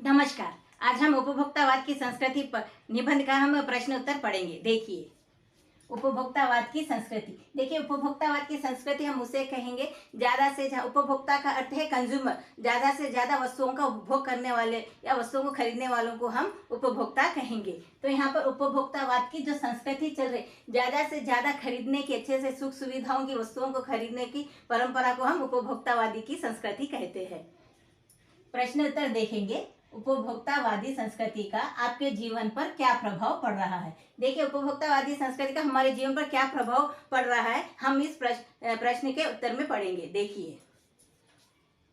नमस्कार। आज हम उपभोक्तावाद की संस्कृति पर निबंध का हम प्रश्न उत्तर पढ़ेंगे। देखिए, उपभोक्तावाद की संस्कृति। देखिए, उपभोक्तावाद की संस्कृति हम उसे कहेंगे ज्यादा से ज्यादा। उपभोक्ता का अर्थ है कंज्यूमर, ज्यादा से ज्यादा वस्तुओं का उपभोग करने वाले या वस्तुओं को खरीदने वालों को हम उपभोक्ता कहेंगे। तो यहाँ पर उपभोक्तावाद की जो संस्कृति चल रही, ज्यादा से ज्यादा खरीदने की, अच्छे से सुख सुविधाओं की वस्तुओं को खरीदने की परंपरा को हम उपभोक्तावादी की संस्कृति कहते हैं। प्रश्न उत्तर देखेंगे। उपभोक्तावादी संस्कृति का आपके जीवन पर क्या प्रभाव पड़ रहा है? देखिए, उपभोक्तावादी संस्कृति का हमारे जीवन पर क्या प्रभाव पड़ रहा है, हम इस प्रश्न के उत्तर में पढ़ेंगे। देखिए,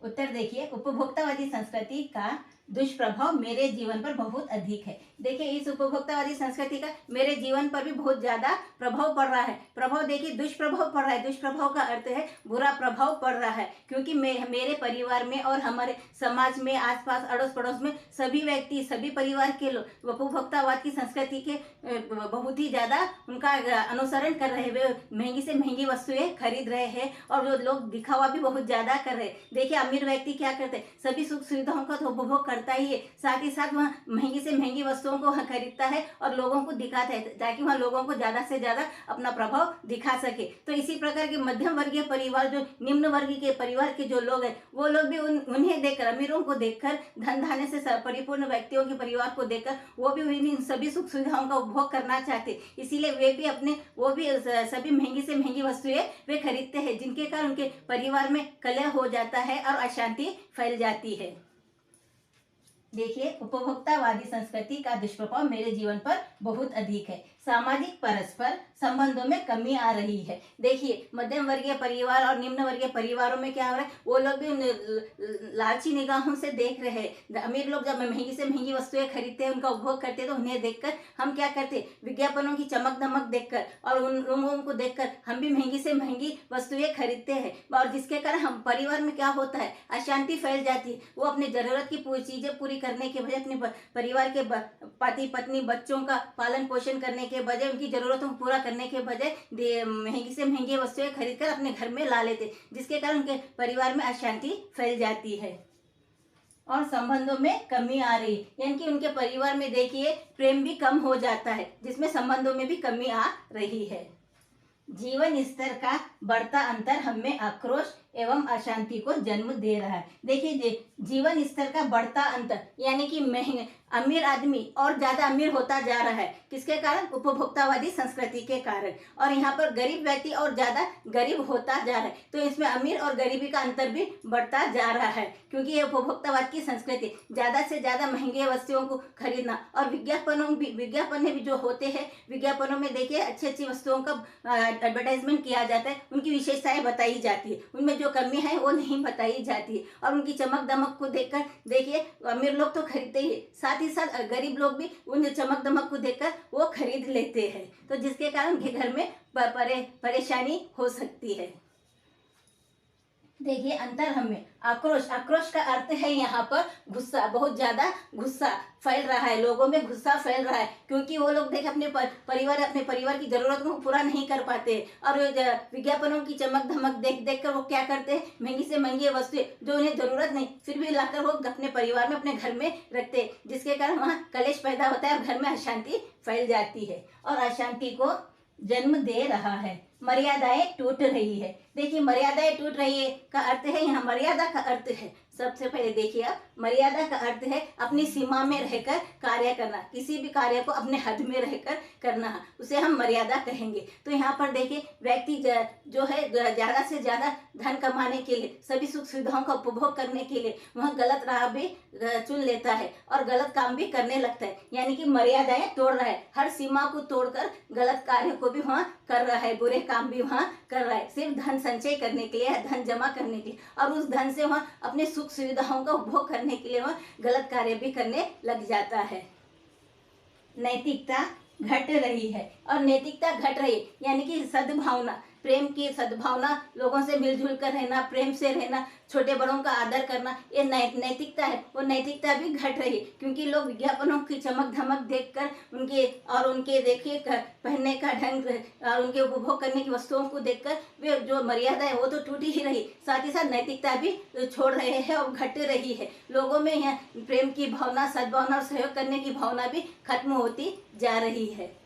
उत्तर देखिए, उपभोक्तावादी संस्कृति का दुष्प्रभाव मेरे जीवन पर बहुत अधिक है। देखिए, इस उपभोक्तावादी संस्कृति का मेरे जीवन पर भी बहुत ज्यादा प्रभाव पड़ रहा है। प्रभाव देखिए, दुष्प्रभाव पड़ रहा है। दुष्प्रभाव का अर्थ है बुरा प्रभाव पड़ रहा है, क्योंकि मेरे परिवार में और हमारे समाज में, आसपास अड़ोस पड़ोस में सभी व्यक्ति, सभी परिवार के लोग उपभोक्तावाद की संस्कृति के बहुत ही ज्यादा उनका अनुसरण कर रहे हैं। वे महंगी से महंगी वस्तुएं खरीद रहे हैं और जो लोग दिखावा भी बहुत ज्यादा कर रहे हैं। देखिए, अमीर व्यक्ति क्या करते हैं, सभी सुख सुविधाओं का तो उपभोग करता ही है, साथ ही साथ वह महंगी से महंगी वस्तुओं को खरीदता है और लोगों को दिखाता है, ताकि वह लोगों को ज्यादा से ज्यादा अपना प्रभाव दिखा सके। तो इसी प्रकार के मध्यम वर्गीय परिवार, जो निम्न वर्गीय के परिवार के जो लोग हैं, वो लोग भी उन्हें देखकर, अमीरों को देखकर, धन धान्य से परिपूर्ण व्यक्तियों के परिवार को देखकर वो भी इन सभी सुख सुविधाओं का उपभोग करना चाहते। इसीलिए वो भी सभी महंगी से महंगी वस्तुएं वे खरीदते हैं, जिनके कारण उनके परिवार में कलह हो जाता है और अशांति फैल जाती है। देखिए, उपभोक्तावादी संस्कृति का दुष्प्रभाव मेरे जीवन पर बहुत अधिक है। सामाजिक परस्पर संबंधों में कमी आ रही है। देखिए, मध्यम वर्गीय परिवार और निम्न वर्गीय परिवारों में क्या हो रहा है, वो लोग भी लालची निगाहों से देख रहे हैं। अमीर लोग जब महंगी से महंगी वस्तुएं खरीदते हैं, उनका उपभोग करते हैं, तो उन्हें देखकर हम क्या करते हैं, विज्ञापनों की चमक दमक देखकर और उन लोगों को देखकर हम भी महंगी से महंगी वस्तुएं खरीदते हैं, और जिसके कारण हम परिवार में क्या होता है, अशांति फैल जाती है। वो अपनी जरूरत की चीजें पूरी करने के बजाय, अपने परिवार के पति पत्नी बच्चों का पालन पोषण करने के बजाय, उनकी जरूरतों को पूरा करने के बजाय महंगी से महंगी वस्तुएं खरीदकर अपने घर में ला लेते, जिसके कारण उनके परिवार में अशांति फैल जाती है और संबंधों में कमी आ रही है। यानी कि उनके परिवार में देखिए प्रेम भी कम हो जाता है, जिसमें संबंधों में भी कमी आ रही है। जीवन स्तर का बढ़ता अंतर हमें आक्रोश एवं अशांति को जन्म दे रहा है। देखिए, जीवन स्तर का बढ़ता अंतर, यानी कि महंगे अमीर आदमी और ज्यादा अमीर होता जा रहा है, किसके कारण, उपभोक्तावादी संस्कृति के कारण। और यहाँ पर गरीब व्यक्ति और ज्यादा गरीब होता जा रहा है, तो इसमें अमीर और गरीबी का अंतर भी बढ़ता जा रहा है, क्योंकि ये उपभोक्तावाद की संस्कृति, ज्यादा से ज्यादा महंगे वस्तुओं को खरीदना। और विज्ञापन भी जो होते हैं, विज्ञापनों में देखिए अच्छी अच्छी वस्तुओं का एडवर्टाइजमेंट किया जाता है, उनकी विशेषताएं बताई जाती है, उनमें जो कमी है वो नहीं बताई जाती है। और उनकी चमक दमक को देखकर देखिए अमीर लोग तो खरीदते ही, साथ ही साथ गरीब लोग भी उन चमक दमक को देखकर वो खरीद लेते हैं, तो जिसके कारण उनके घर में परेशानी हो सकती है। देखिए, अंतर हमें आक्रोश का अर्थ है यहाँ पर गुस्सा, बहुत ज्यादा गुस्सा फैल रहा है, लोगों में गुस्सा फैल रहा है, क्योंकि वो लोग देख अपने परिवार की जरूरतों को पूरा नहीं कर पाते, और विज्ञापनों की चमक धमक देख कर वो क्या करते हैं, महंगी से महंगी वस्तुएं जो उन्हें जरूरत नहीं, फिर भी लाकर वो अपने परिवार में, अपने घर में रखते हैं, जिसके कारण वहाँ कलेश पैदा होता है और घर में अशांति फैल जाती है और अशांति को जन्म दे रहा है। मर्यादाएं टूट रही है। देखिए, मर्यादाएं टूट रही है का अर्थ है, यहाँ मर्यादा का अर्थ है, सबसे पहले देखिए आप, मर्यादा का अर्थ है अपनी सीमा में रहकर कार्य करना, किसी भी कार्य को अपने हद में रहकर करना, उसे हम मर्यादा कहेंगे। तो यहाँ पर देखिए, व्यक्ति जो है ज्यादा से ज्यादा धन कमाने के लिए, सभी सुख सुविधाओं का उपभोग करने के लिए वह गलत राह भी चुन लेता है और गलत काम भी करने लगता है, यानी कि मर्यादाएं तोड़ रहा है, हर सीमा को तोड़कर गलत कार्य को भी वहाँ कर रहा है, बुरे काम भी वहाँ कर रहा है, सिर्फ धन संचय करने के लिए, धन जमा करने के लिए, और उस धन से वहाँ अपने सुख सुविधाओं का उपभोग करने के लिए वह गलत कार्य भी करने लग जाता है। नैतिकता घट रही है, और नैतिकता घट रही है यानी कि सद्भावना, प्रेम की सद्भावना, लोगों से मिलजुल कर रहना, प्रेम से रहना, छोटे बड़ों का आदर करना, ये नैतिकता है, वो नैतिकता भी घट रही है। क्योंकि लोग विज्ञापनों की चमक धमक देखकर उनके देखिए पहनने का ढंग और उनके उपभोग करने की वस्तुओं को देखकर वे जो मर्यादा है वो तो टूट ही रही, साथ ही साथ नैतिकता भी छोड़ रहे हैं और घट रही है। लोगों में यह प्रेम की भावना, सद्भावना और सहयोग करने की भावना भी खत्म होती जा रही है।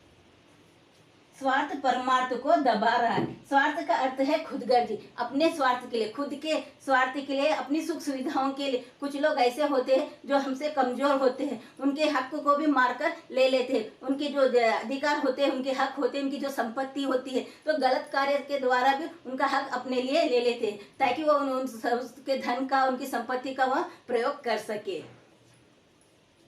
स्वार्थ परमार्थ को दबा रहा है। स्वार्थ का अर्थ है खुदगर्जी, अपने स्वार्थ के लिए, खुद के स्वार्थ के लिए, अपनी सुख सुविधाओं के लिए। कुछ लोग ऐसे होते हैं जो हमसे कमजोर होते हैं, उनके हक को भी मारकर ले लेते हैं, उनके जो अधिकार होते हैं, उनके हक होते हैं, उनकी जो संपत्ति होती है, तो गलत कार्य के द्वारा भी उनका हक अपने लिए ले लेते हैं, ताकि वो उसके धन का, उनकी संपत्ति का वह प्रयोग कर सके।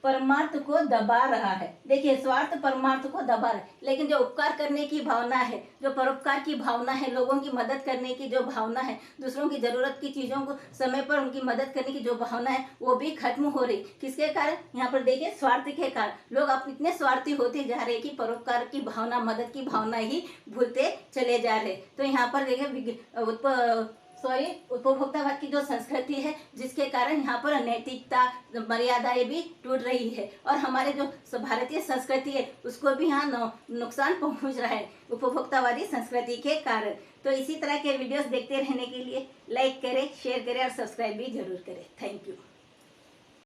परमार्थ को दबा रहा है। देखिए, स्वार्थ परमार्थ को दबा रहा है, लेकिन जो उपकार करने की भावना है, जो परोपकार की भावना है, लोगों की मदद करने की जो भावना है, दूसरों की जरूरत की चीजों को समय पर उनकी मदद करने की जो भावना है, वो भी खत्म हो रही। किसके कारण? यहाँ पर देखिए, स्वार्थ के कारण लोग अब इतने स्वार्थी होते जा रहे कि परोपकार की भावना, मदद की भावना ही भूलते चले जा रहे। तो यहाँ पर देखिए उपभोक्तावाद की जो संस्कृति है, जिसके कारण यहाँ पर नैतिकता, मर्यादाएं भी टूट रही है, और हमारे जो भारतीय संस्कृति है उसको भी यहाँ नुकसान पहुँच रहा है उपभोक्तावादी संस्कृति के कारण। तो इसी तरह के वीडियोस देखते रहने के लिए लाइक करें, शेयर करें और सब्सक्राइब भी जरूर करें। Thank you.